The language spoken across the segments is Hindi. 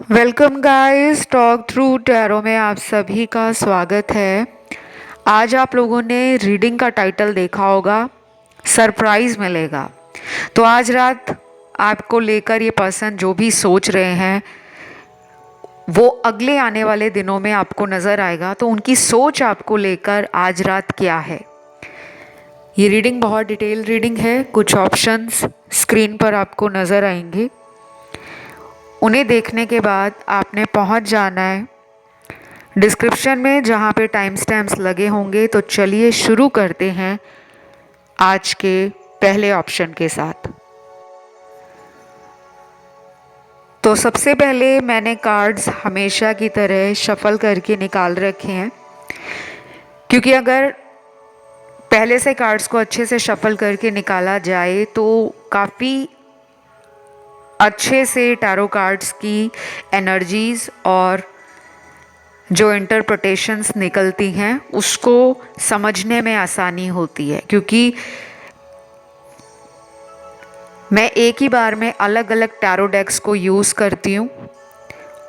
Welcome guys, talk through tarot में आप सभी का स्वागत है। आज आप लोगों ने रीडिंग का टाइटल देखा होगा, सरप्राइज मिलेगा। तो आज रात आपको लेकर ये पर्सन जो भी सोच रहे हैं वो अगले आने वाले दिनों में आपको नज़र आएगा। तो उनकी सोच आपको लेकर आज रात क्या है। ये रीडिंग बहुत डिटेल रीडिंग है। कुछ ऑप्शंस स्क्रीन पर आपको नज़र आएंगे। उन्हें देखने के बाद आपने पहुंच जाना है डिस्क्रिप्शन में जहां पे टाइम स्टैम्प्स लगे होंगे। तो चलिए शुरू करते हैं आज के पहले ऑप्शन के साथ। तो सबसे पहले मैंने कार्ड्स हमेशा की तरह शफल करके निकाल रखे हैं, क्योंकि अगर पहले से कार्ड्स को अच्छे से शफल करके निकाला जाए तो काफ़ी अच्छे से टैरो कार्ड्स की एनर्जीज और जो इंटरप्रिटेशंस निकलती हैं उसको समझने में आसानी होती है। क्योंकि मैं एक ही बार में अलग अलग टैरो डेक्स को यूज़ करती हूँ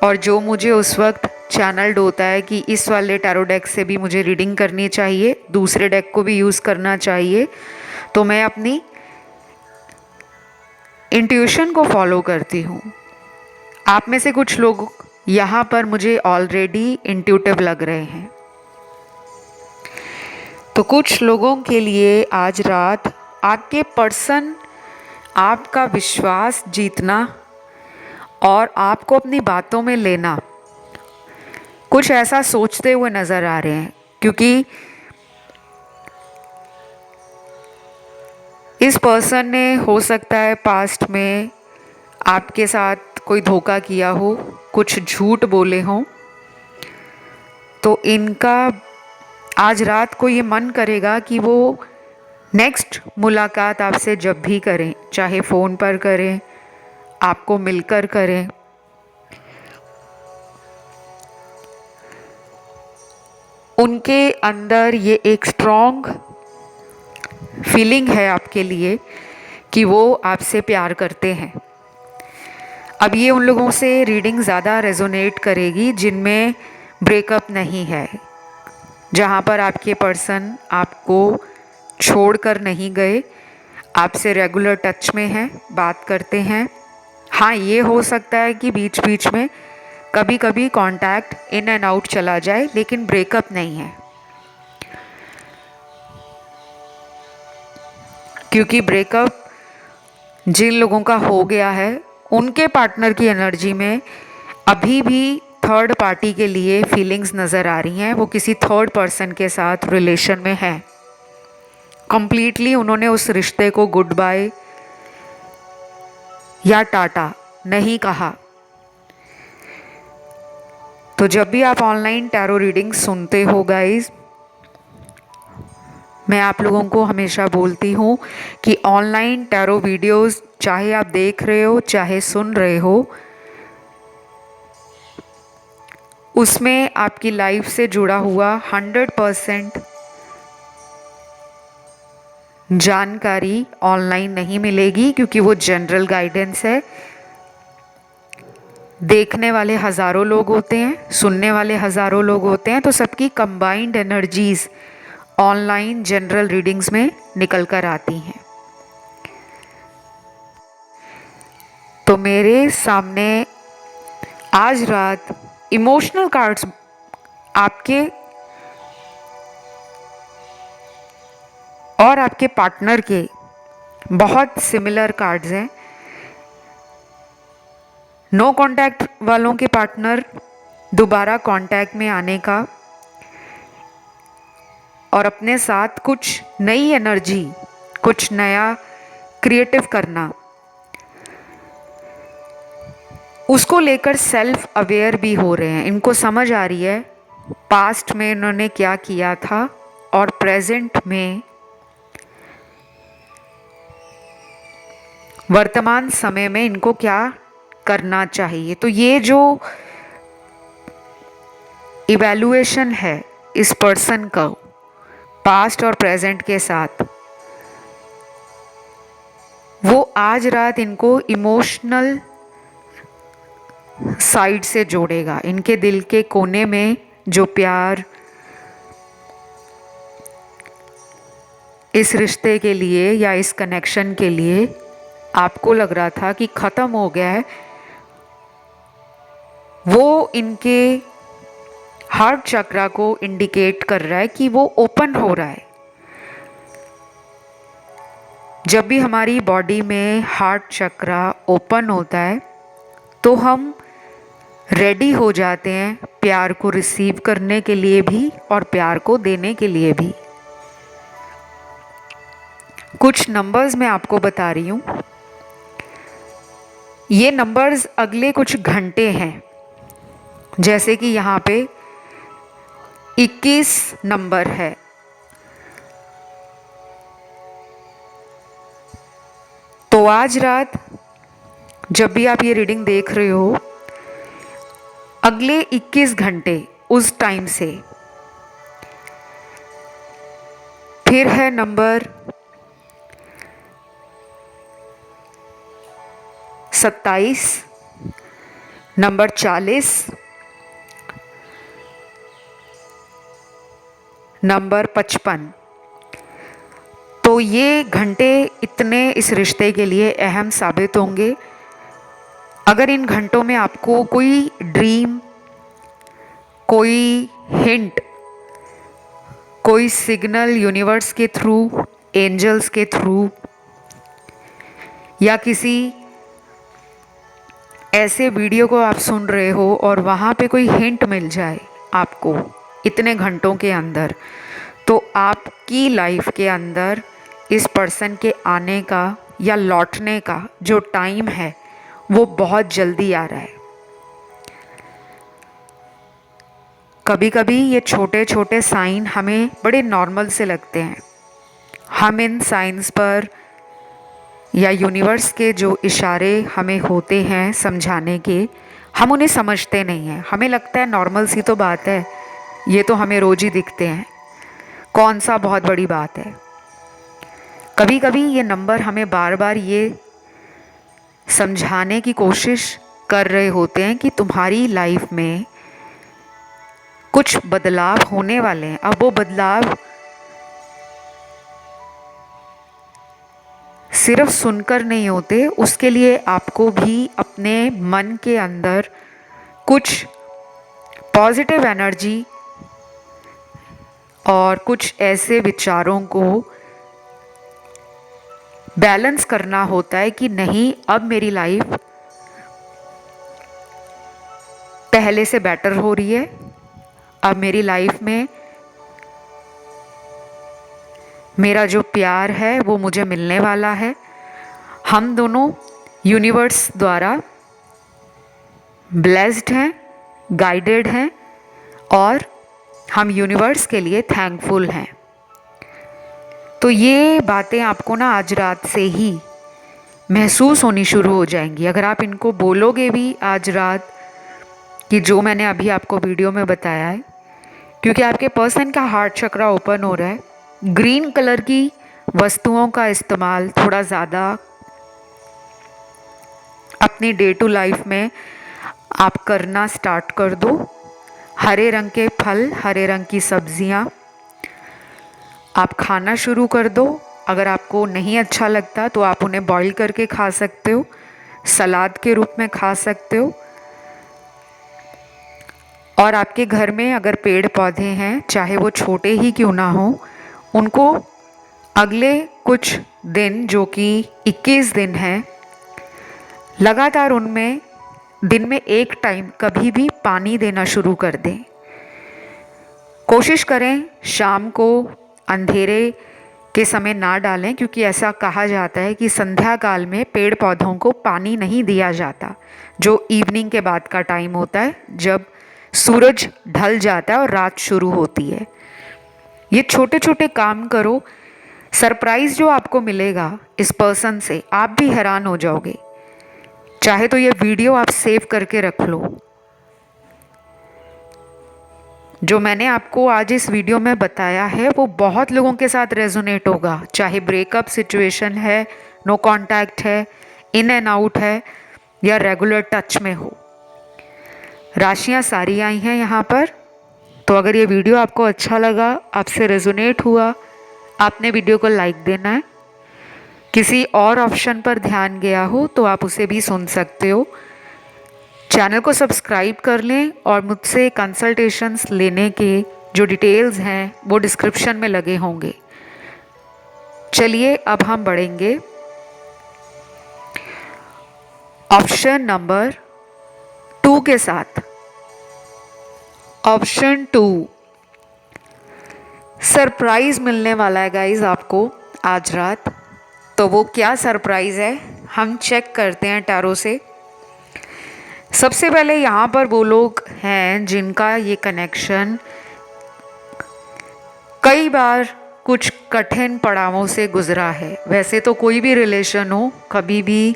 और जो मुझे उस वक्त चैनल्ड होता है कि इस वाले टैरो डेक से भी मुझे रीडिंग करनी चाहिए, दूसरे डेक को भी यूज़ करना चाहिए, तो मैं अपनी इंट्यूशन को फॉलो करती हूँ। आप में से कुछ लोग यहाँ पर मुझे ऑलरेडी इंट्यूटिव लग रहे हैं। तो कुछ लोगों के लिए आज रात आपके पर्सन आपका विश्वास जीतना और आपको अपनी बातों में लेना कुछ ऐसा सोचते हुए नज़र आ रहे हैं। क्योंकि इस पर्सन ने हो सकता है पास्ट में आपके साथ कोई धोखा किया हो, कुछ झूठ बोले हों। तो इनका आज रात को ये मन करेगा कि वो नेक्स्ट मुलाकात आपसे जब भी करें, चाहे फ़ोन पर करें, आपको मिलकर करें, उनके अंदर ये एक स्ट्रॉन्ग फीलिंग है आपके लिए कि वो आपसे प्यार करते हैं। अब ये उन लोगों से रीडिंग ज़्यादा रेजोनेट करेगी जिनमें ब्रेकअप नहीं है, जहाँ पर आपके पर्सन आपको छोड़कर नहीं गए, आपसे रेगुलर टच में हैं, बात करते हैं। हाँ, ये हो सकता है कि बीच बीच में कभी कभी कांटेक्ट इन एंड आउट चला जाए, लेकिन ब्रेकअप नहीं है। क्योंकि ब्रेकअप जिन लोगों का हो गया है उनके पार्टनर की एनर्जी में अभी भी थर्ड पार्टी के लिए फीलिंग्स नज़र आ रही हैं। वो किसी थर्ड पर्सन के साथ रिलेशन में है। कंप्लीटली उन्होंने उस रिश्ते को गुड बाय या टाटा नहीं कहा। तो जब भी आप ऑनलाइन टैरो रीडिंग सुनते हो गाइस, मैं आप लोगों को हमेशा बोलती हूँ कि ऑनलाइन टैरो वीडियोस चाहे आप देख रहे हो चाहे सुन रहे हो, उसमें आपकी लाइफ से जुड़ा हुआ 100% जानकारी ऑनलाइन नहीं मिलेगी, क्योंकि वो जनरल गाइडेंस है। देखने वाले हज़ारों लोग होते हैं, सुनने वाले हज़ारों लोग होते हैं, तो सबकी combined energies online general readings में निकल कर आती हैं। तो मेरे सामने आज रात इमोशनल कार्ड्स आपके और आपके पार्टनर के बहुत सिमिलर कार्ड्स हैं। नो कांटेक्ट वालों के पार्टनर दोबारा कांटेक्ट में आने का और अपने साथ कुछ नई एनर्जी, कुछ नया क्रिएटिव करना, उसको लेकर सेल्फ अवेयर भी हो रहे हैं। इनको समझ आ रही है पास्ट में इन्होंने क्या किया था और प्रेजेंट में, वर्तमान समय में इनको क्या करना चाहिए। तो ये जो इवैल्यूएशन है इस पर्सन का पास्ट और प्रेजेंट के साथ, वो आज रात इनको इमोशनल साइड से जोड़ेगा। इनके दिल के कोने में जो प्यार इस रिश्ते के लिए या इस कनेक्शन के लिए आपको लग रहा था कि ख़त्म हो गया है, वो इनके हार्ट चक्रा को इंडिकेट कर रहा है कि वो ओपन हो रहा है। जब भी हमारी बॉडी में हार्ट चक्रा ओपन होता है तो हम रेडी हो जाते हैं प्यार को रिसीव करने के लिए भी और प्यार को देने के लिए भी। कुछ नंबर्स मैं आपको बता रही हूँ। ये नंबर्स अगले कुछ घंटे हैं, जैसे कि यहाँ पे 21 नंबर है। तो आज रात जब भी आप ये रीडिंग देख रहे हो, अगले 21 घंटे उस टाइम से फिर है नंबर 27, नंबर 40, नंबर 55। तो ये घंटे इतने इस रिश्ते के लिए अहम साबित होंगे। अगर इन घंटों में आपको कोई ड्रीम, कोई हिंट, कोई सिग्नल यूनिवर्स के थ्रू, एंजल्स के थ्रू या किसी ऐसे वीडियो को आप सुन रहे हो और वहाँ पे कोई हिंट मिल जाए आपको इतने घंटों के अंदर, तो आपकी लाइफ के अंदर इस पर्सन के आने का या लौटने का जो टाइम है वो बहुत जल्दी आ रहा है। कभी कभी ये छोटे छोटे साइन हमें बड़े नॉर्मल से लगते हैं। हम इन साइंस पर या यूनिवर्स के जो इशारे हमें होते हैं समझाने के, हम उन्हें समझते नहीं हैं। हमें लगता है नॉर्मल सी तो बात है, ये तो हमें रोज ही दिखते हैं, कौन सा बहुत बड़ी बात है। कभी कभी ये नंबर हमें बार बार ये समझाने की कोशिश कर रहे होते हैं कि तुम्हारी लाइफ में कुछ बदलाव होने वाले हैं। अब वो बदलाव सिर्फ सुनकर नहीं होते, उसके लिए आपको भी अपने मन के अंदर कुछ पॉजिटिव एनर्जी और कुछ ऐसे विचारों को बैलेंस करना होता है कि नहीं, अब मेरी लाइफ पहले से बेटर हो रही है। अब मेरी लाइफ में मेरा जो प्यार है वो मुझे मिलने वाला है। हम दोनों यूनिवर्स द्वारा ब्लेस्ड हैं, गाइडेड हैं और हम यूनिवर्स के लिए थैंकफुल हैं। तो ये बातें आपको ना आज रात से ही महसूस होनी शुरू हो जाएंगी। अगर आप इनको बोलोगे भी आज रात कि जो मैंने अभी आपको वीडियो में बताया है, क्योंकि आपके पर्सन का हार्ट चक्रा ओपन हो रहा है। ग्रीन कलर की वस्तुओं का इस्तेमाल थोड़ा ज़्यादा अपनी डे टू लाइफ में आप करना स्टार्ट कर दो। हरे रंग के फल, हरे रंग की सब्जियां आप खाना शुरू कर दो। अगर आपको नहीं अच्छा लगता तो आप उन्हें बॉईल करके खा सकते हो, सलाद के रूप में खा सकते हो। और आपके घर में अगर पेड़ पौधे हैं, चाहे वो छोटे ही क्यों ना हो, उनको अगले कुछ दिन, जो कि 21 दिन हैं, लगातार उनमें दिन में एक टाइम कभी भी पानी देना शुरू कर दें। कोशिश करें शाम को अंधेरे के समय ना डालें, क्योंकि ऐसा कहा जाता है कि संध्या काल में पेड़ पौधों को पानी नहीं दिया जाता, जो इवनिंग के बाद का टाइम होता है, जब सूरज ढल जाता है और रात शुरू होती है। ये छोटे छोटे काम करो, सरप्राइज जो आपको मिलेगा इस पर्सन से, आप भी हैरान हो जाओगे। चाहे तो ये वीडियो आप सेव करके रख लो। जो मैंने आपको आज इस वीडियो में बताया है वो बहुत लोगों के साथ रेजोनेट होगा, चाहे ब्रेकअप सिचुएशन है, नो कांटेक्ट है, इन एंड आउट है या रेगुलर टच में हो। राशियां सारी आई हैं यहाँ पर। तो अगर ये वीडियो आपको अच्छा लगा, आपसे रेजोनेट हुआ, आपने वीडियो को लाइक देना है। किसी और ऑप्शन पर ध्यान गया हो तो आप उसे भी सुन सकते हो। चैनल को सब्सक्राइब कर लें और मुझसे कंसल्टेशंस लेने के जो डिटेल्स हैं वो डिस्क्रिप्शन में लगे होंगे। चलिए अब हम बढ़ेंगे ऑप्शन नंबर 2 के साथ। ऑप्शन 2, सरप्राइज मिलने वाला है गाइज आपको आज रात। तो वो क्या सरप्राइज है हम चेक करते हैं टैरो से। सबसे पहले यहाँ पर वो लोग हैं जिनका ये कनेक्शन कई बार कुछ कठिन पड़ावों से गुजरा है। वैसे तो कोई भी रिलेशन हो कभी भी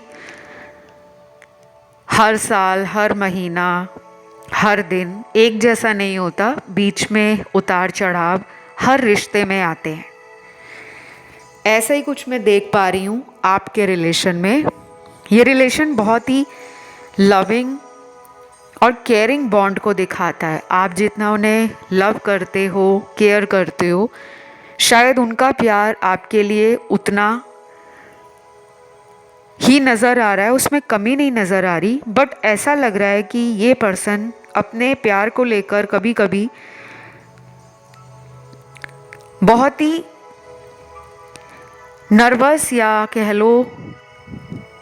हर साल, हर महीना, हर दिन एक जैसा नहीं होता। बीच में उतार चढ़ाव हर रिश्ते में आते हैं। ऐसा ही कुछ मैं देख पा रही हूँ आपके रिलेशन में। ये रिलेशन बहुत ही लविंग और केयरिंग बॉन्ड को दिखाता है। आप जितना उन्हें लव करते हो, केयर करते हो, शायद उनका प्यार आपके लिए उतना ही नज़र आ रहा है, उसमें कमी नहीं नज़र आ रही। बट ऐसा लग रहा है कि ये पर्सन अपने प्यार को लेकर कभी कभी बहुत ही नर्वस या कह लो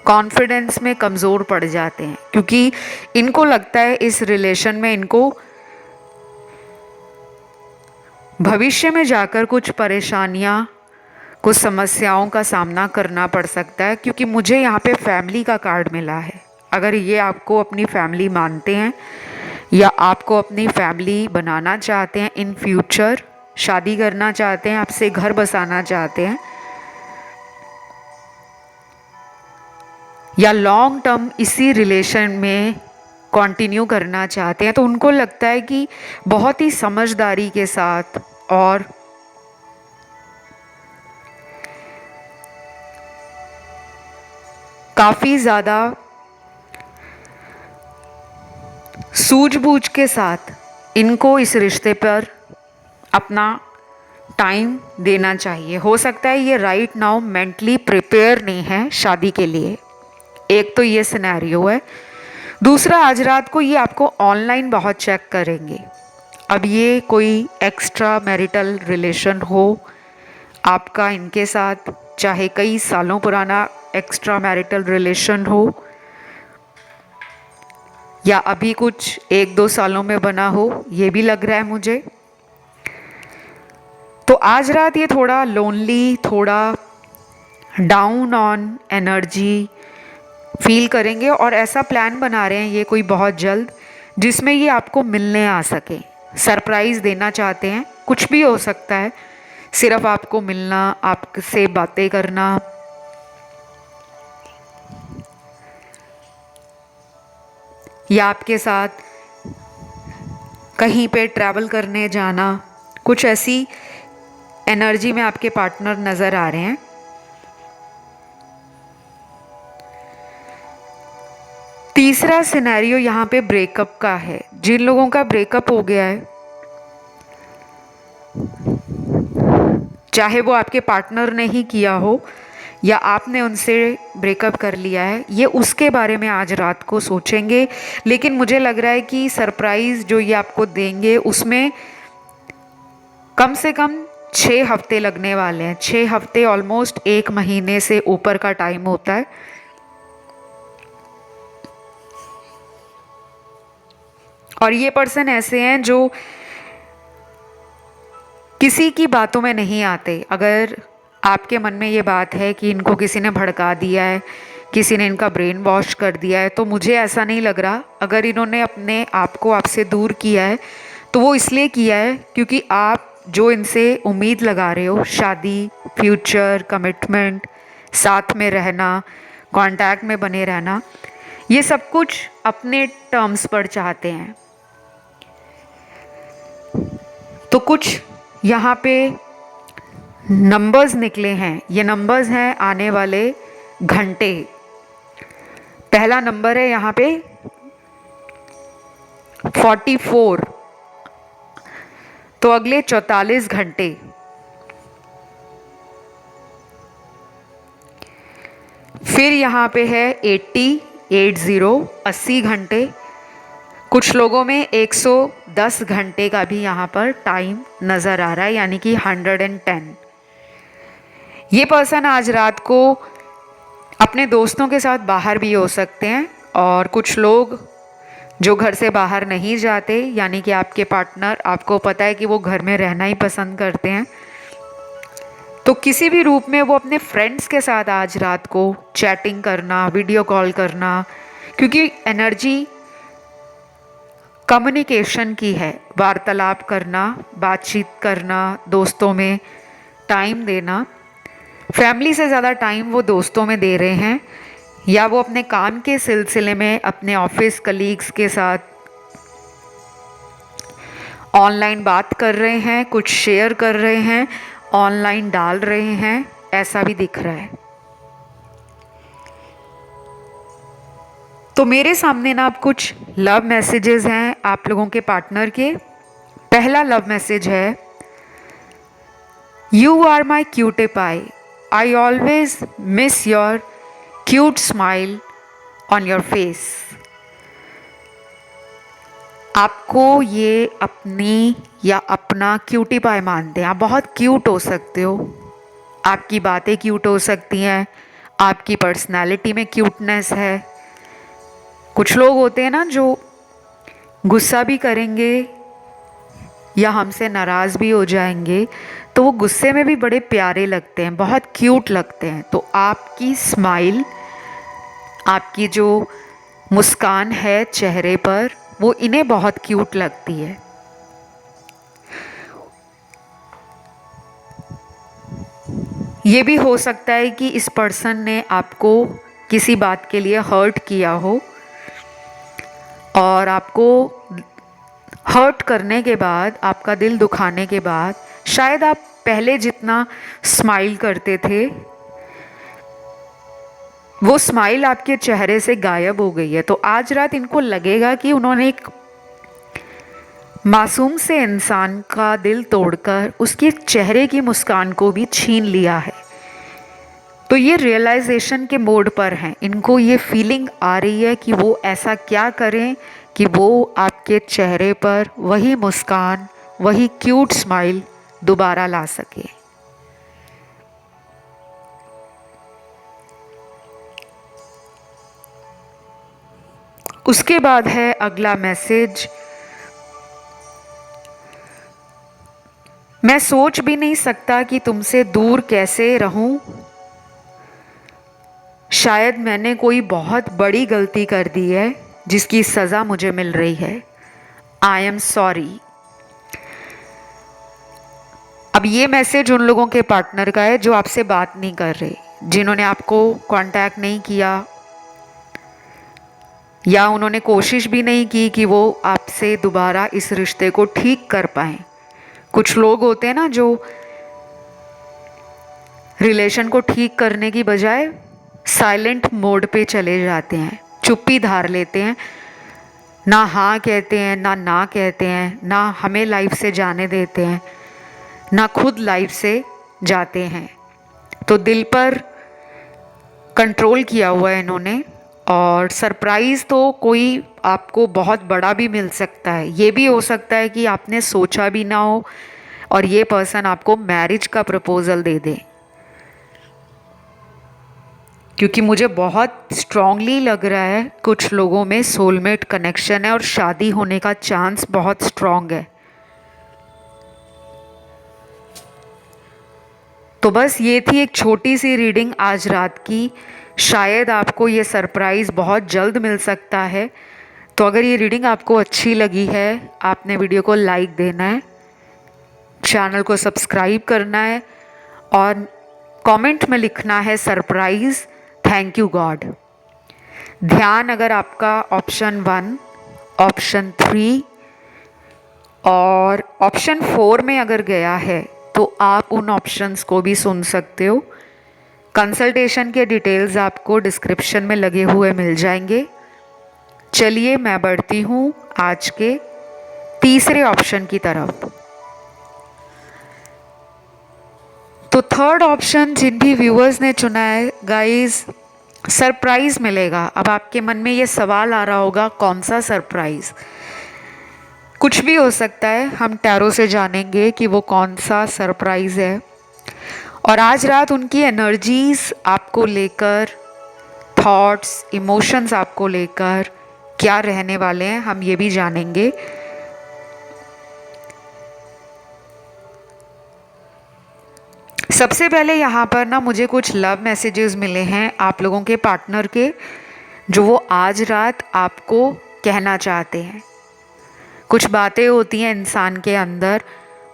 कॉन्फिडेंस में कमज़ोर पड़ जाते हैं, क्योंकि इनको लगता है इस रिलेशन में इनको भविष्य में जाकर कुछ परेशानियां, कुछ समस्याओं का सामना करना पड़ सकता है। क्योंकि मुझे यहाँ पे फैमिली का कार्ड मिला है। अगर ये आपको अपनी फैमिली मानते हैं या आपको अपनी फैमिली बनाना चाहते हैं, इन फ्यूचर शादी करना चाहते हैं, आपसे घर बसाना चाहते हैं, या लॉन्ग टर्म इसी रिलेशन में कंटिन्यू करना चाहते हैं, तो उनको लगता है कि बहुत ही समझदारी के साथ और काफ़ी ज़्यादा सूझबूझ के साथ इनको इस रिश्ते पर अपना टाइम देना चाहिए। हो सकता है ये राइट नाउ मेंटली प्रिपेयर नहीं है शादी के लिए। एक तो ये सिनेरियो है। दूसरा, आज रात को ये आपको ऑनलाइन बहुत चेक करेंगे। अब ये कोई एक्स्ट्रा मैरिटल रिलेशन हो आपका इनके साथ, चाहे कई सालों पुराना एक्स्ट्रा मैरिटल रिलेशन हो या अभी कुछ 1-2 सालों में बना हो, ये भी लग रहा है मुझे। तो आज रात ये थोड़ा लोनली, थोड़ा डाउन ऑन एनर्जी फील करेंगे और ऐसा प्लान बना रहे हैं ये कोई बहुत जल्द, जिसमें ये आपको मिलने आ सके। सरप्राइज़ देना चाहते हैं, कुछ भी हो सकता है, सिर्फ आपको मिलना, आपसे बातें करना, या आपके साथ कहीं पे ट्रैवल करने जाना। कुछ ऐसी एनर्जी में आपके पार्टनर नज़र आ रहे हैं। तीसरा सिनेरियो यहाँ पे ब्रेकअप का है। जिन लोगों का ब्रेकअप हो गया है, चाहे वो आपके पार्टनर ने ही किया हो या आपने उनसे ब्रेकअप कर लिया है, ये उसके बारे में आज रात को सोचेंगे। लेकिन मुझे लग रहा है कि सरप्राइज़ जो ये आपको देंगे उसमें कम से कम 6 हफ्ते लगने वाले हैं। 6 हफ्ते ऑलमोस्ट 1 महीने से ऊपर का टाइम होता है। और ये पर्सन ऐसे हैं जो किसी की बातों में नहीं आते। अगर आपके मन में ये बात है कि इनको किसी ने भड़का दिया है, किसी ने इनका ब्रेन वॉश कर दिया है, तो मुझे ऐसा नहीं लग रहा। अगर इन्होंने अपने आप को आपसे दूर किया है तो वो इसलिए किया है क्योंकि आप जो इनसे उम्मीद लगा रहे हो, शादी, फ्यूचर, कमिटमेंट, साथ में रहना, कांटेक्ट में बने रहना, ये सब कुछ अपने टर्म्स पर चाहते हैं। तो कुछ यहाँ पे नंबर्स निकले हैं। ये नंबर्स हैं आने वाले घंटे। पहला नंबर है यहाँ पे 44, तो अगले 44 घंटे। फिर यहाँ पे है 80 घंटे। कुछ लोगों में 110 घंटे का भी यहाँ पर टाइम नज़र आ रहा है, यानी कि 110। ये पर्सन आज रात को अपने दोस्तों के साथ बाहर भी हो सकते हैं, और कुछ लोग जो घर से बाहर नहीं जाते, यानी कि आपके पार्टनर, आपको पता है कि वो घर में रहना ही पसंद करते हैं, तो किसी भी रूप में वो अपने फ्रेंड्स के साथ आज रात को चैटिंग करना, वीडियो कॉल करना, क्योंकि एनर्जी कम्युनिकेशन की है, वार्तालाप करना, बातचीत करना, दोस्तों में टाइम देना। फैमिली से ज़्यादा टाइम वो दोस्तों में दे रहे हैं, या वो अपने काम के सिलसिले में अपने ऑफिस कलीग्स के साथ ऑनलाइन बात कर रहे हैं, कुछ शेयर कर रहे हैं, ऑनलाइन डाल रहे हैं, ऐसा भी दिख रहा है। तो मेरे सामने ना अब कुछ लव मैसेजेस हैं आप लोगों के पार्टनर के। पहला लव मैसेज है, you are my cutie pie, I always miss your cute smile on your face. आपको ये अपनी या अपना क्यूटी पाई मानते हैं। आप बहुत क्यूट हो सकते हो, आपकी बातें क्यूट हो सकती हैं, आपकी पर्सनालिटी में क्यूटनेस है। कुछ लोग होते हैं ना जो गुस्सा भी करेंगे या हमसे नाराज़ भी हो जाएंगे, तो वो गुस्से में भी बड़े प्यारे लगते हैं, बहुत क्यूट लगते हैं। तो आपकी स्माइल, आपकी जो मुस्कान है चेहरे पर, वो इन्हें बहुत क्यूट लगती है। ये भी हो सकता है कि इस पर्सन ने आपको किसी बात के लिए हर्ट किया हो, और आपको हर्ट करने के बाद, आपका दिल दुखाने के बाद, शायद आप पहले जितना स्माइल करते थे, वो स्माइल आपके चेहरे से गायब हो गई है। तो आज रात इनको लगेगा कि उन्होंने एक मासूम से इंसान का दिल तोड़कर उसके चेहरे की मुस्कान को भी छीन लिया है। तो ये रियलाइजेशन के मोड पर हैं, इनको ये फीलिंग आ रही है कि वो ऐसा क्या करें कि वो आपके चेहरे पर वही मुस्कान, वही क्यूट स्माइल दोबारा ला सके। उसके बाद है अगला मैसेज, मैं सोच भी नहीं सकता कि तुमसे दूर कैसे रहूं, शायद मैंने कोई बहुत बड़ी गलती कर दी है जिसकी सज़ा मुझे मिल रही है। I am sorry. अब ये मैसेज उन लोगों के पार्टनर का है जो आपसे बात नहीं कर रहे, जिन्होंने आपको कांटेक्ट नहीं किया, या उन्होंने कोशिश भी नहीं की कि वो आपसे दोबारा इस रिश्ते को ठीक कर पाएं। कुछ लोग होते हैं ना जो रिलेशन को ठीक करने की बजाय साइलेंट मोड पे चले जाते हैं, चुप्पी धार लेते हैं, ना हाँ कहते हैं, ना कहते हैं, ना हमें लाइफ से जाने देते हैं, ना खुद लाइफ से जाते हैं। तो दिल पर कंट्रोल किया हुआ है इन्होंने, और सरप्राइज़ तो कोई आपको बहुत बड़ा भी मिल सकता है। ये भी हो सकता है कि आपने सोचा भी ना हो और ये पर्सन आपको मैरिज का प्रपोज़ल दे दे, क्योंकि मुझे बहुत स्ट्रांगली लग रहा है कुछ लोगों में सोलमेट कनेक्शन है और शादी होने का चांस बहुत स्ट्रांग है। तो बस ये थी एक छोटी सी रीडिंग आज रात की। शायद आपको ये सरप्राइज़ बहुत जल्द मिल सकता है। तो अगर ये रीडिंग आपको अच्छी लगी है, आपने वीडियो को लाइक देना है, चैनल को सब्सक्राइब करना है, और कमेंट में लिखना है सरप्राइज़, थैंक यू गॉड। ध्यान अगर आपका ऑप्शन 1, ऑप्शन 3 और ऑप्शन 4 में अगर गया है तो आप उन ऑप्शंस को भी सुन सकते हो। कंसल्टेशन के डिटेल्स आपको डिस्क्रिप्शन में लगे हुए मिल जाएंगे। चलिए मैं बढ़ती हूँ आज के तीसरे ऑप्शन की तरफ। तो थर्ड ऑप्शन जिन भी व्यूअर्स ने चुना है गाइस, सरप्राइज मिलेगा। अब आपके मन में ये सवाल आ रहा होगा, कौन सा सरप्राइज? कुछ भी हो सकता है, हम टैरो से जानेंगे कि वो कौन सा सरप्राइज है। और आज रात उनकी एनर्जीज आपको लेकर, थॉट्स, इमोशंस आपको लेकर क्या रहने वाले हैं, हम ये भी जानेंगे। सबसे पहले यहाँ पर ना मुझे कुछ लव मैसेजेस मिले हैं आप लोगों के पार्टनर के, जो वो आज रात आपको कहना चाहते हैं। कुछ बातें होती हैं इंसान के अंदर,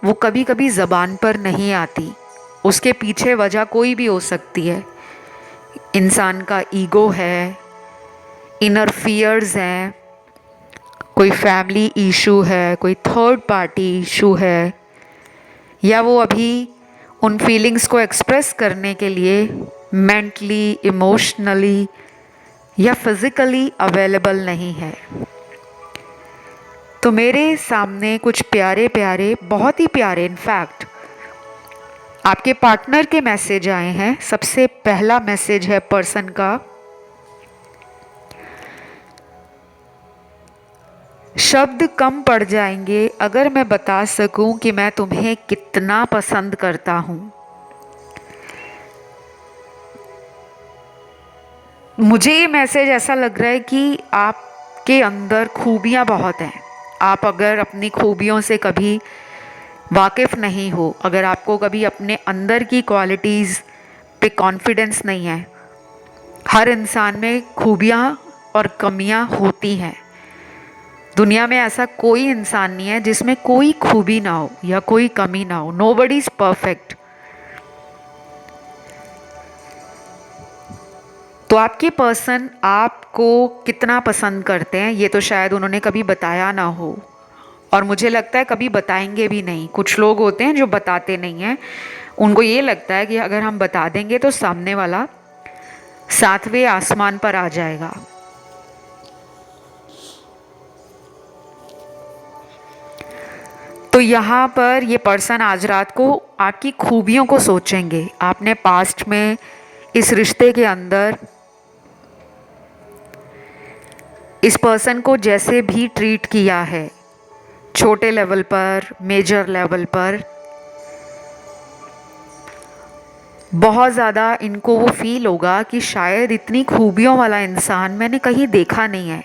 वो कभी कभी ज़बान पर नहीं आती, उसके पीछे वजह कोई भी हो सकती है। इंसान का ईगो है, इनर फियर्स हैं, कोई फैमिली इशू है, कोई थर्ड पार्टी इशू है, या वो अभी उन फीलिंग्स को एक्सप्रेस करने के लिए मेंटली, इमोशनली या फिज़िकली अवेलेबल नहीं है। तो मेरे सामने कुछ प्यारे प्यारे, बहुत ही प्यारे इनफैक्ट, आपके पार्टनर के मैसेज आए हैं। सबसे पहला मैसेज है पर्सन का, शब्द कम पड़ जाएंगे अगर मैं बता सकूं कि मैं तुम्हें कितना पसंद करता हूं। मुझे ये मैसेज ऐसा लग रहा है कि आपके अंदर खूबियां बहुत हैं। आप अगर अपनी खूबियों से कभी वाकिफ़ नहीं हो, अगर आपको कभी अपने अंदर की क्वालिटीज़ पे कॉन्फिडेंस नहीं है, हर इंसान में खूबियां और कमियां होती हैं। दुनिया में ऐसा कोई इंसान नहीं है जिसमें कोई खूबी ना हो या कोई कमी ना हो। Nobody is perfect. तो आपके पर्सन आपको कितना पसंद करते हैं ये तो शायद उन्होंने कभी बताया ना हो, और मुझे लगता है कभी बताएंगे भी नहीं। कुछ लोग होते हैं जो बताते नहीं हैं, उनको ये लगता है कि अगर हम बता देंगे तो सामने वाला सातवें आसमान पर आ जाएगा। तो यहाँ पर ये पर्सन आज रात को आपकी खूबियों को सोचेंगे। आपने पास्ट में इस रिश्ते के अंदर इस पर्सन को जैसे भी ट्रीट किया है, छोटे लेवल पर, मेजर लेवल पर, बहुत ज़्यादा इनको वो फील होगा कि शायद इतनी खूबियों वाला इंसान मैंने कहीं देखा नहीं है।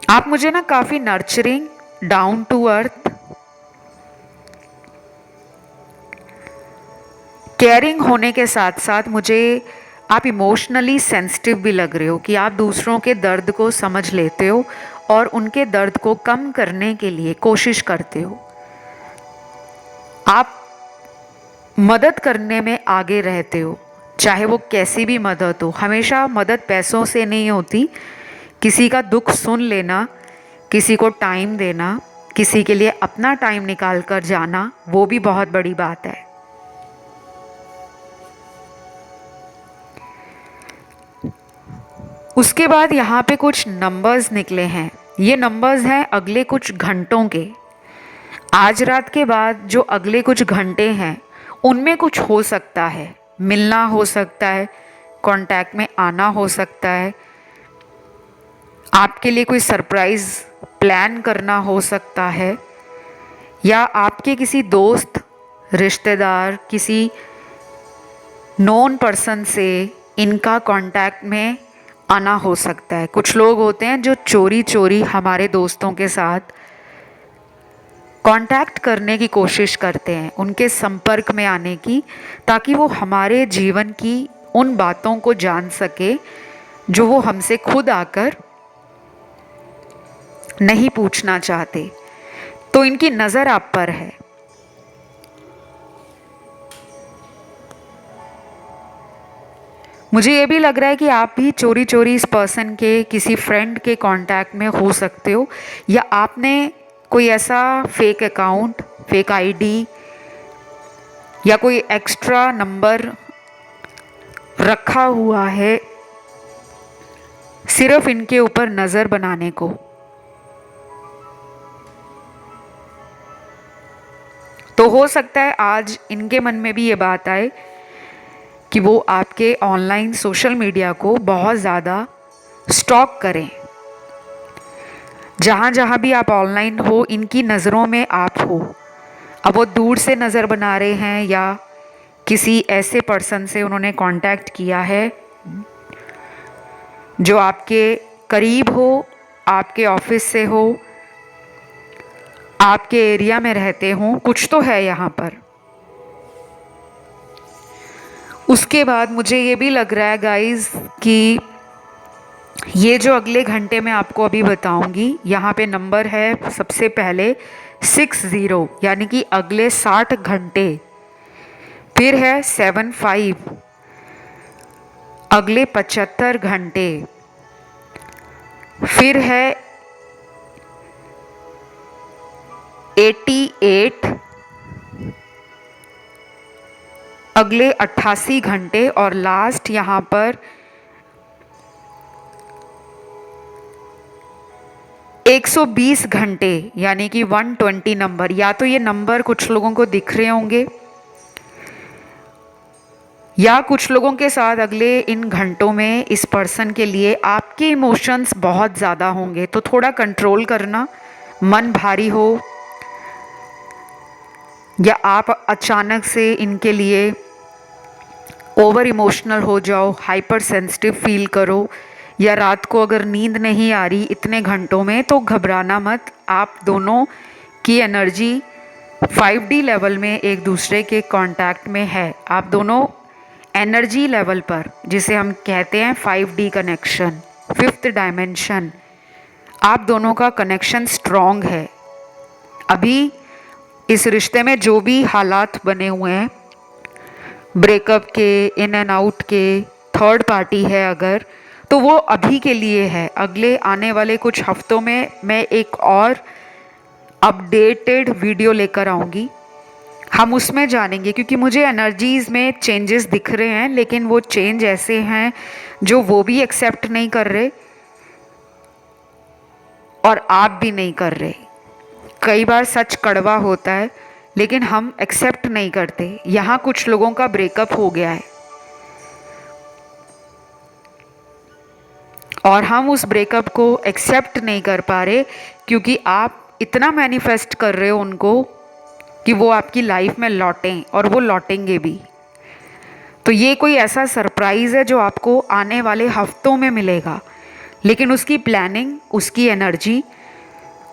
आप मुझे ना काफ़ी nurturing, down to earth, caring होने के साथ साथ मुझे आप इमोशनली सेंसिटिव भी लग रहे हो कि आप दूसरों के दर्द को समझ लेते हो और उनके दर्द को कम करने के लिए कोशिश करते हो। आप मदद करने में आगे रहते हो, चाहे वो कैसी भी मदद हो। हमेशा मदद पैसों से नहीं होती, किसी का दुख सुन लेना, किसी को टाइम देना, किसी के लिए अपना टाइम निकाल कर जाना, वो भी बहुत बड़ी बात है। उसके बाद यहाँ पे कुछ नंबर्स निकले हैं। ये नंबर्स हैं अगले कुछ घंटों के। आज रात के बाद जो अगले कुछ घंटे हैं उनमें कुछ हो सकता है, मिलना हो सकता है, कांटेक्ट में आना हो सकता है, आपके लिए कोई सरप्राइज़ प्लान करना हो सकता है, या आपके किसी दोस्त, रिश्तेदार, किसी नोन पर्सन से इनका कांटेक्ट में आना हो सकता है। कुछ लोग होते हैं जो चोरी चोरी हमारे दोस्तों के साथ कांटेक्ट करने की कोशिश करते हैं, उनके संपर्क में आने की, ताकि वो हमारे जीवन की उन बातों को जान सके जो वो हमसे खुद आकर नहीं पूछना चाहते। तो इनकी नज़र आप पर है। मुझे ये भी लग रहा है कि आप भी चोरी चोरी इस पर्सन के किसी फ्रेंड के कांटेक्ट में हो सकते हो, या आपने कोई ऐसा फेक अकाउंट, फेक आईडी या कोई एक्स्ट्रा नंबर रखा हुआ है सिर्फ इनके ऊपर नज़र बनाने को। तो हो सकता है आज इनके मन में भी ये बात आए कि वो आपके ऑनलाइन सोशल मीडिया को बहुत ज़्यादा स्टॉक करें। जहाँ जहाँ भी आप ऑनलाइन हो, इनकी नज़रों में आप हो। अब वो दूर से नज़र बना रहे हैं या किसी ऐसे पर्सन से उन्होंने कांटेक्ट किया है जो आपके करीब हो, आपके ऑफिस से हो, आपके एरिया में रहते हों, कुछ तो है यहाँ पर। उसके बाद मुझे ये भी लग रहा है गाइस कि ये जो अगले घंटे में आपको अभी बताऊंगी, यहाँ पे नंबर है सबसे पहले 60, यानी कि अगले 60 घंटे। फिर है 75, अगले 75 घंटे। फिर है 88, अगले 88 घंटे। और लास्ट यहाँ पर 120 घंटे, यानी कि 120 नंबर। या तो ये नंबर कुछ लोगों को दिख रहे होंगे या कुछ लोगों के साथ अगले इन घंटों में इस पर्सन के लिए आपके इमोशंस बहुत ज़्यादा होंगे। तो थोड़ा कंट्रोल करना, मन भारी हो या आप अचानक से इनके लिए ओवर इमोशनल हो जाओ, हाइपर सेंसिटिव फील करो, या रात को अगर नींद नहीं आ रही इतने घंटों में, तो घबराना मत। आप दोनों की एनर्जी 5D लेवल में एक दूसरे के कांटेक्ट में है। आप दोनों एनर्जी लेवल पर, जिसे हम कहते हैं 5D कनेक्शन, 5th डायमेंशन, आप दोनों का कनेक्शन स्ट्रॉन्ग है। अभी इस रिश्ते में जो भी हालात बने हुए हैं, ब्रेकअप के, इन एंड आउट के, थर्ड पार्टी है अगर, तो वो अभी के लिए है। अगले आने वाले कुछ हफ्तों में मैं एक और अपडेटेड वीडियो लेकर आऊँगी, हम उसमें जानेंगे। क्योंकि मुझे एनर्जीज़ में चेंजेस दिख रहे हैं, लेकिन वो चेंज ऐसे हैं जो वो भी एक्सेप्ट नहीं कर रहे और आप भी नहीं कर रहे। कई बार सच कड़वा होता है, लेकिन हम एक्सेप्ट नहीं करते। यहाँ कुछ लोगों का ब्रेकअप हो गया है और हम उस ब्रेकअप को एक्सेप्ट नहीं कर पा रहे, क्योंकि आप इतना मैनिफेस्ट कर रहे हो उनको कि वो आपकी लाइफ में लौटें, और वो लौटेंगे भी। तो ये कोई ऐसा सरप्राइज़ है जो आपको आने वाले हफ्तों में मिलेगा, लेकिन उसकी प्लानिंग, उसकी एनर्जी,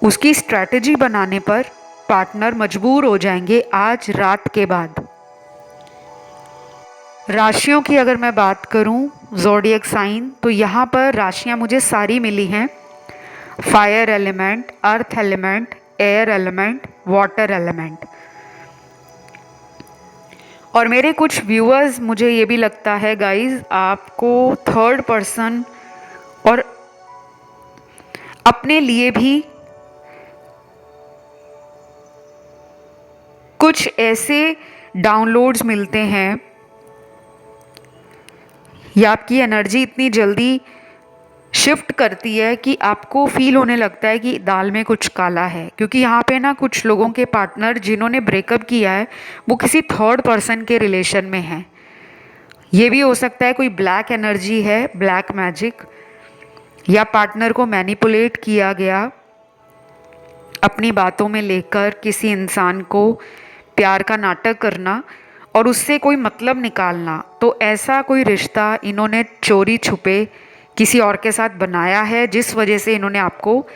उसकी स्ट्रैटेजी बनाने पर पार्टनर मजबूर हो जाएंगे आज रात के बाद। राशियों की अगर मैं बात करूं, ज़ोडिएक साइन, तो यहाँ पर राशियाँ मुझे सारी मिली हैं। Fire element, earth element, air element, water element. और मेरे कुछ व्यूअर्स, मुझे ये भी लगता है गाइस, आपको थर्ड पर्सन और अपने लिए भी कुछ ऐसे डाउनलोड्स मिलते हैं, या आपकी एनर्जी इतनी जल्दी शिफ्ट करती है कि आपको फील होने लगता है कि दाल में कुछ काला है। क्योंकि यहाँ पे ना कुछ लोगों के पार्टनर जिन्होंने ब्रेकअप किया है, वो किसी थर्ड पर्सन के रिलेशन में हैं। ये भी हो सकता है कोई ब्लैक एनर्जी है, ब्लैक मैजिक, या पार्टनर को मैनिपुलेट किया गया अपनी बातों में लेकर, किसी इंसान को प्यार का नाटक करना और उससे कोई मतलब निकालना। तो ऐसा कोई रिश्ता इन्होंने चोरी छुपे किसी और के साथ बनाया है, जिस वजह से इन्होंने आपको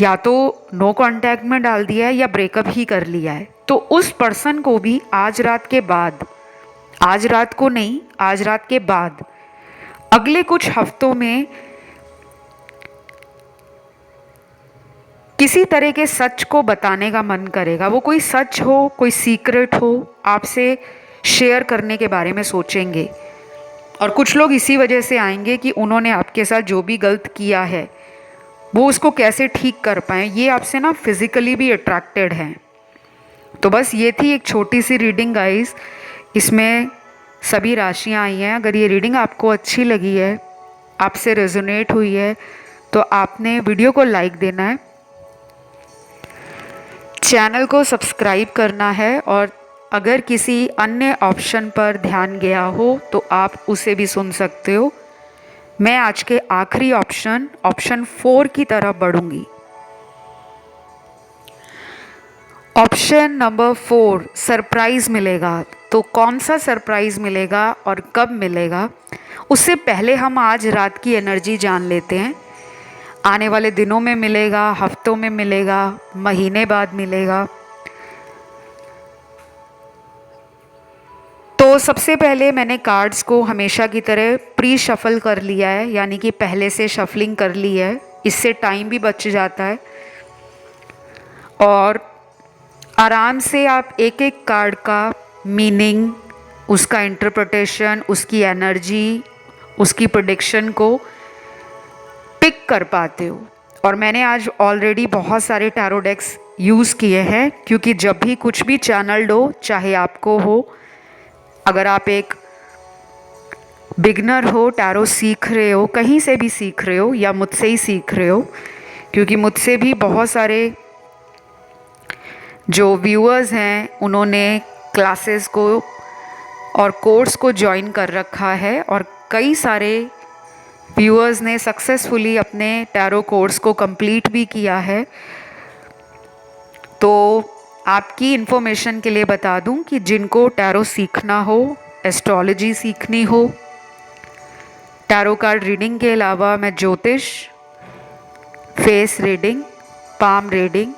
या तो नो कांटेक्ट में डाल दिया है या ब्रेकअप ही कर लिया है। तो उस पर्सन को भी आज रात के बाद, आज रात को नहीं, आज रात के बाद अगले कुछ हफ्तों में किसी तरह के सच को बताने का मन करेगा। वो कोई सच हो, कोई सीक्रेट हो, आपसे शेयर करने के बारे में सोचेंगे। और कुछ लोग इसी वजह से आएंगे कि उन्होंने आपके साथ जो भी गलत किया है वो उसको कैसे ठीक कर पाएँ। ये आपसे ना फिज़िकली भी अट्रैक्टेड हैं। तो बस ये थी एक छोटी सी रीडिंग गाइस, इसमें सभी राशियाँ आई हैं। अगर ये रीडिंग आपको अच्छी लगी है, आपसे रेजोनेट हुई है, तो आपने वीडियो को लाइक देना है, चैनल को सब्सक्राइब करना है और अगर किसी अन्य ऑप्शन पर ध्यान गया हो तो आप उसे भी सुन सकते हो। मैं आज के आखिरी ऑप्शन 4 की तरफ बढ़ूंगी। ऑप्शन नंबर 4, सरप्राइज मिलेगा। तो कौन सा सरप्राइज मिलेगा और कब मिलेगा, उससे पहले हम आज रात की एनर्जी जान लेते हैं। आने वाले दिनों में मिलेगा, हफ्तों में मिलेगा, महीने बाद मिलेगा। तो सबसे पहले मैंने कार्ड्स को हमेशा की तरह प्री शफल कर लिया है, यानी कि पहले से शफलिंग कर ली है। इससे टाइम भी बच जाता है और आराम से आप एक एक कार्ड का मीनिंग, उसका इंटरप्रिटेशन, उसकी एनर्जी, उसकी प्रेडिक्शन को पिक कर पाते हो। और मैंने आज ऑलरेडी बहुत सारे टैरो डेक्स यूज़ किए हैं, क्योंकि जब भी कुछ भी चैनल्ड हो, चाहे आपको हो, अगर आप एक बिगनर हो, टैरो सीख रहे हो, कहीं से भी सीख रहे हो या मुझसे ही सीख रहे हो, क्योंकि मुझसे भी बहुत सारे जो व्यूअर्स हैं उन्होंने क्लासेस को और कोर्स को ज्वाइन कर रखा है और कई सारे व्यूअर्स ने सक्सेसफुली अपने टैरो कोर्स को कंप्लीट भी किया है। तो आपकी इन्फॉर्मेशन के लिए बता दूं कि जिनको टैरो सीखना हो, एस्ट्रोलॉजी सीखनी हो, टैरो कार्ड रीडिंग के अलावा मैं ज्योतिष, फेस रीडिंग, पाम रीडिंग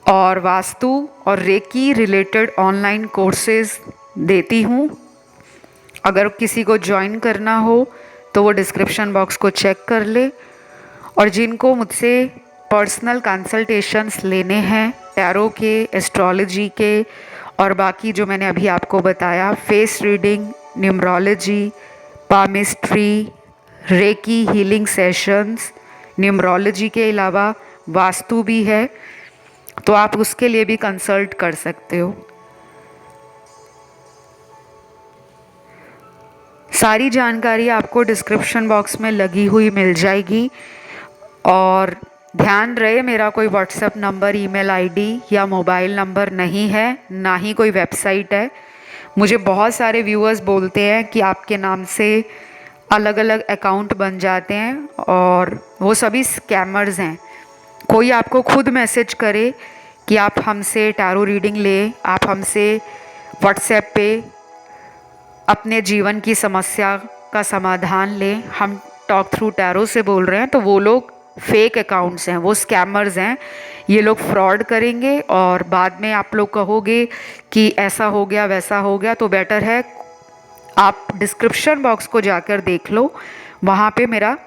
और वास्तु और रेकी रिलेटेड ऑनलाइन कोर्सेज देती हूँ। अगर किसी को ज्वाइन करना हो तो वो डिस्क्रिप्शन बॉक्स को चेक कर ले। और जिनको मुझसे पर्सनल कंसल्टेशंस लेने हैं टैरो के, एस्ट्रोलॉजी के और बाकी जो मैंने अभी आपको बताया, face reading, numerology, palmistry, recce healing sessions, numerology के अलावा वास्तु भी है, तो आप उसके लिए भी कंसल्ट कर सकते हो। सारी जानकारी आपको डिस्क्रिप्शन बॉक्स में लगी हुई मिल जाएगी। और ध्यान रहे, मेरा कोई व्हाट्सएप नंबर, ईमेल आईडी या मोबाइल नंबर नहीं है, ना ही कोई वेबसाइट है। मुझे बहुत सारे व्यूअर्स बोलते हैं कि आपके नाम से अलग अलग अकाउंट बन जाते हैं और वो सभी स्कैमर्स हैं। कोई आपको खुद मैसेज करे कि आप हमसे टैरो रीडिंग ले, आप हमसे व्हाट्सएप पे अपने जीवन की समस्या का समाधान लें, हम टॉक थ्रू टैरो से बोल रहे हैं, तो वो लोग फेक अकाउंट्स हैं, वो स्कैमर्स हैं। ये लोग फ्रॉड करेंगे और बाद में आप लोग कहोगे कि ऐसा हो गया, वैसा हो गया। तो बेटर है आप डिस्क्रिप्शन बॉक्स को जाकर देख लो, वहाँ पे मेरा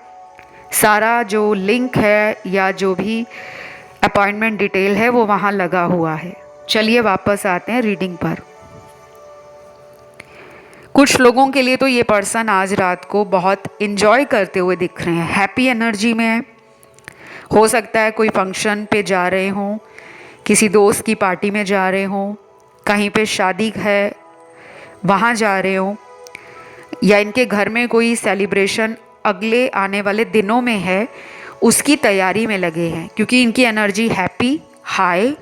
सारा जो लिंक है या जो भी अपॉइंटमेंट डिटेल है वो वहाँ लगा हुआ है। चलिए वापस आते हैं रीडिंग पर। कुछ लोगों के लिए तो ये पर्सन आज रात को बहुत इन्जॉय करते हुए दिख रहे हैं, हैप्पी एनर्जी में है। हो सकता है कोई फंक्शन पे जा रहे हों, किसी दोस्त की पार्टी में जा रहे हों, कहीं पे शादी है वहाँ जा रहे हों, या इनके घर में कोई सेलिब्रेशन अगले आने वाले दिनों में है, उसकी तैयारी में लगे हैं, क्योंकि इनकी एनर्जी हैप्पी, हाई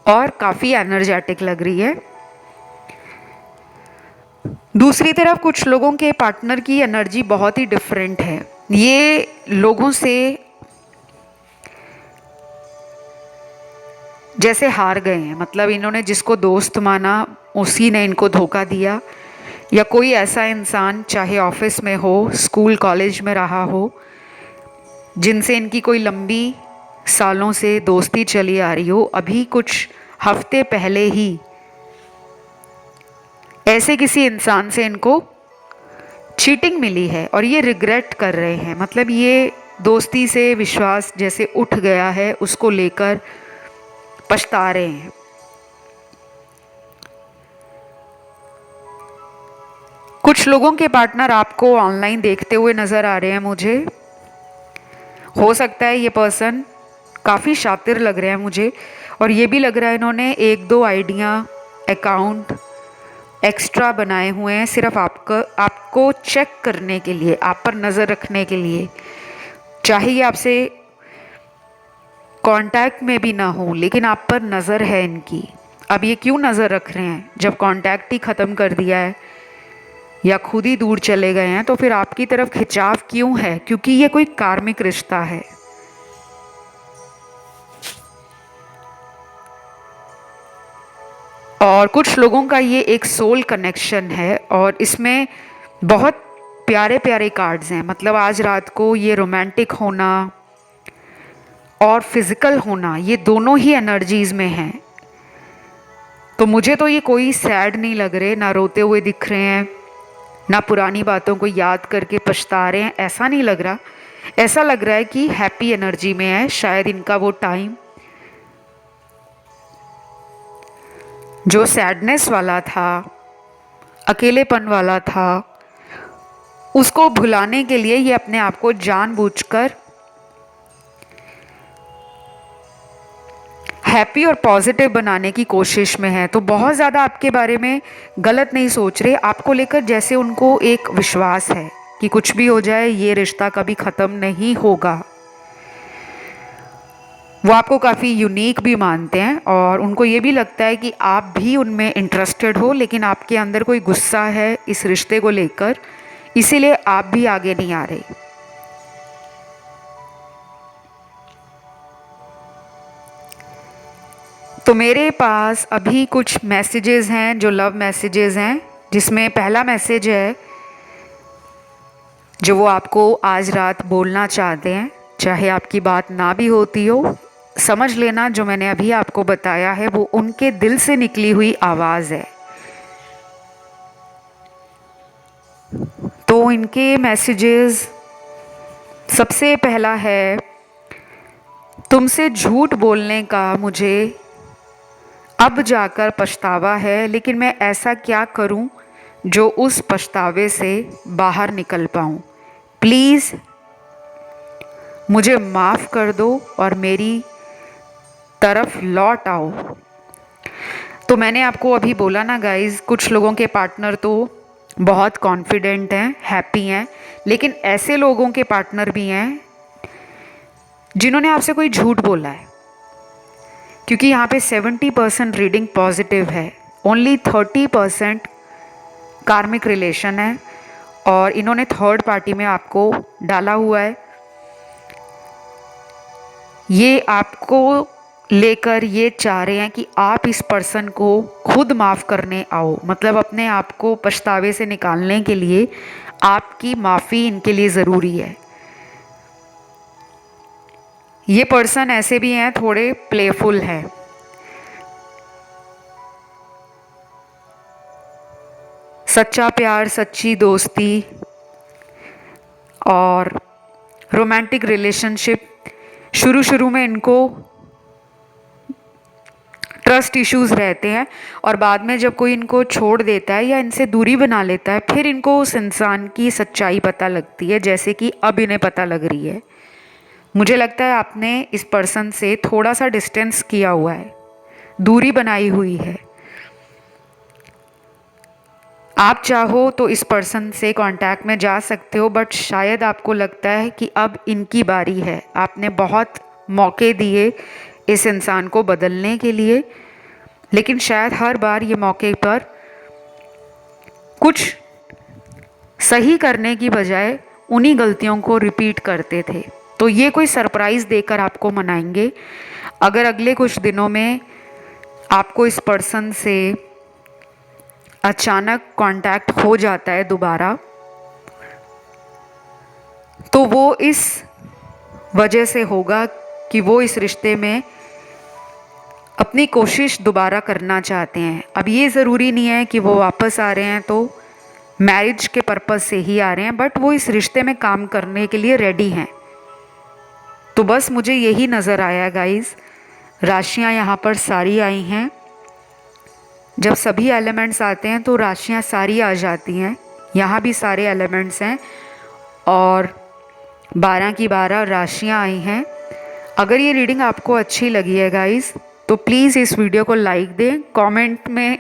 और काफ़ी एनर्जेटिक लग रही है। दूसरी तरफ कुछ लोगों के पार्टनर की एनर्जी बहुत ही डिफरेंट है। ये लोगों से जैसे हार गए हैं, मतलब इन्होंने जिसको दोस्त माना उसी ने इनको धोखा दिया, या कोई ऐसा इंसान चाहे ऑफिस में हो, स्कूल कॉलेज में रहा हो, जिनसे इनकी कोई लंबी सालों से दोस्ती चली आ रही हो, अभी कुछ हफ्ते पहले ही ऐसे किसी इंसान से इनको चीटिंग मिली है और ये रिग्रेट कर रहे हैं। मतलब ये दोस्ती से विश्वास जैसे उठ गया है, उसको लेकर पछता रहे हैं। कुछ लोगों के पार्टनर आपको ऑनलाइन देखते हुए नज़र आ रहे हैं मुझे। हो सकता है ये पर्सन काफ़ी शातिर लग रहे हैं मुझे, और ये भी लग रहा है इन्होंने 1-2 आइडिया, अकाउंट एक्स्ट्रा बनाए हुए हैं, सिर्फ आपको चेक करने के लिए, आप पर नज़र रखने के लिए। चाहे ये आपसे कांटेक्ट में भी ना हो लेकिन आप पर नज़र है इनकी। अब ये क्यों नज़र रख रहे हैं? जब कांटेक्ट ही ख़त्म कर दिया है या खुद ही दूर चले गए हैं तो फिर आपकी तरफ खिंचाव क्यों है? क्योंकि ये कोई कार्मिक रिश्ता है। और कुछ लोगों का ये एक सोल कनेक्शन है और इसमें बहुत प्यारे प्यारे कार्ड्स हैं। मतलब आज रात को ये रोमांटिक होना और फिजिकल होना, ये दोनों ही एनर्जीज में हैं। तो मुझे तो ये कोई सैड नहीं लग रहे, ना रोते हुए दिख रहे हैं, ना पुरानी बातों को याद करके पछता रहे हैं, ऐसा नहीं लग रहा। ऐसा लग रहा है कि हैप्पी एनर्जी में है। शायद इनका वो टाइम जो सैडनेस वाला था, अकेलेपन वाला था, उसको भुलाने के लिए ये अपने आप को जानबूझकर हैप्पी और पॉजिटिव बनाने की कोशिश में है। तो बहुत ज़्यादा आपके बारे में गलत नहीं सोच रहे, आपको लेकर जैसे उनको एक विश्वास है कि कुछ भी हो जाए ये रिश्ता कभी ख़त्म नहीं होगा। वो आपको काफ़ी यूनिक भी मानते हैं और उनको ये भी लगता है कि आप भी उनमें इंटरेस्टेड हो, लेकिन आपके अंदर कोई गुस्सा है इस रिश्ते को लेकर, इसीलिए आप भी आगे नहीं आ रहे। तो मेरे पास अभी कुछ मैसेजेस हैं जो लव मैसेजेस हैं, जिसमें पहला मैसेज है जो वो आपको आज रात बोलना चाहते हैं, चाहे आपकी बात ना भी होती हो। समझ लेना जो मैंने अभी आपको बताया है वो उनके दिल से निकली हुई आवाज़ है। तो इनके मैसेजेस, सबसे पहला है, तुमसे झूठ बोलने का मुझे अब जाकर पछतावा है, लेकिन मैं ऐसा क्या करूं जो उस पछतावे से बाहर निकल पाऊं। प्लीज़ मुझे माफ़ कर दो और मेरी तरफ लौट आओ। तो मैंने आपको अभी बोला ना गाइज़, कुछ लोगों के पार्टनर तो बहुत कॉन्फिडेंट हैं, हैप्पी हैं, लेकिन ऐसे लोगों के पार्टनर भी हैं जिन्होंने आपसे कोई झूठ बोला है। क्योंकि यहाँ पे 70% रीडिंग पॉजिटिव है, ओनली 30% कार्मिक रिलेशन है और इन्होंने थर्ड पार्टी में आपको डाला हुआ है। ये आपको लेकर ये चाह रहे हैं कि आप इस पर्सन को खुद माफ़ करने आओ। मतलब अपने आप को पछतावे से निकालने के लिए आपकी माफ़ी इनके लिए ज़रूरी है। ये पर्सन ऐसे भी हैं, थोड़े प्लेफुल हैं। सच्चा प्यार, सच्ची दोस्ती और रोमांटिक रिलेशनशिप, शुरू में इनको ट्रस्ट इश्यूज रहते हैं और बाद में जब कोई इनको छोड़ देता है या इनसे दूरी बना लेता है, फिर इनको उस इंसान की सच्चाई पता लगती है, जैसे कि अब इन्हें पता लग रही है। मुझे लगता है आपने इस पर्सन से थोड़ा सा डिस्टेंस किया हुआ है, दूरी बनाई हुई है। आप चाहो तो इस पर्सन से कांटेक्ट में जा सकते हो, बट शायद आपको लगता है कि अब इनकी बारी है। आपने बहुत मौके दिए इस इंसान को बदलने के लिए, लेकिन शायद हर बार ये मौके पर कुछ सही करने की बजाय उन्हीं गलतियों को रिपीट करते थे। तो ये कोई सरप्राइज़ देकर आपको मनाएंगे। अगर अगले कुछ दिनों में आपको इस पर्सन से अचानक कांटेक्ट हो जाता है दोबारा, तो वो इस वजह से होगा कि वो इस रिश्ते में अपनी कोशिश दोबारा करना चाहते हैं। अब ये ज़रूरी नहीं है कि वो वापस आ रहे हैं तो मैरिज के पर्पज़ से ही आ रहे हैं, बट वो इस रिश्ते में काम करने के लिए रेडी हैं। तो बस मुझे यही नज़र आया गाइस। राशियाँ यहाँ पर सारी आई हैं। जब सभी एलिमेंट्स आते हैं तो राशियाँ सारी आ जाती हैं। यहाँ भी सारे एलिमेंट्स हैं और 12 की 12 राशियाँ आई हैं। अगर ये रीडिंग आपको अच्छी लगी है गाइस, तो प्लीज़ इस वीडियो को लाइक दें, कमेंट में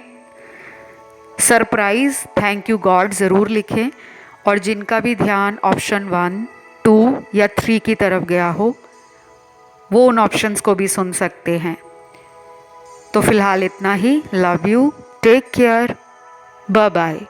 सरप्राइज़ थैंक यू गॉड ज़रूर लिखें, और जिनका भी ध्यान ऑप्शन 1, 2 या 3 की तरफ गया हो वो उन ऑप्शंस को भी सुन सकते हैं। तो फिलहाल इतना ही। Love you, take care, bye bye.